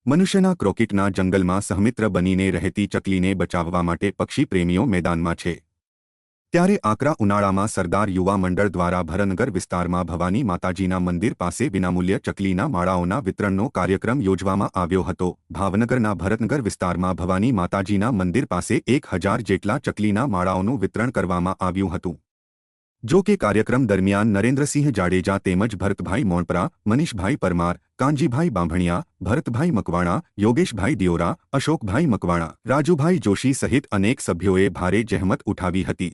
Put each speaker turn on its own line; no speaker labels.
મનુષ્યના ક્રોકીટના જંગલમાં સહમિત્ર બનીને રહેતી ચકલીને બચાવવા માટે પક્ષી પ્રેમીઓ મેદાનમાં છે। ત્યારે આકરા ઉનાળામાં સરદાર યુવા મંડળ દ્વારા ભરનગર વિસ્તારમાં ભવાની માતાજીના મંદિર પાસે વિનામૂલ્ય ચકલીના માળાઓના વિતરણનો કાર્યક્રમ યોજવામાં આવ્યો હતો। ભાવનગરના ભરતનગર વિસ્તારમાં ભવાની માતાજીના મંદિર પાસે 1000 જેટલા ચકલીના માળાઓનું વિતરણ કરવામાં આવ્યું હતું। જો કે કાર્યક્રમ દરમિયાન નરેન્દ્રસિંહ જાડેજા તેમજ ભરતભાઈ મોણપરા, મનીષભાઈ પરમાર, કાનજીભાઈ બાંભણિયા, ભરતભાઈ મકવાણા, યોગેશભાઈ દિયોરા, અશોકભાઈ મકવાણા, રાજુભાઈ જોશી સહિત અનેક સભ્યોએ ભારે જહેમત ઉઠાવી હતી।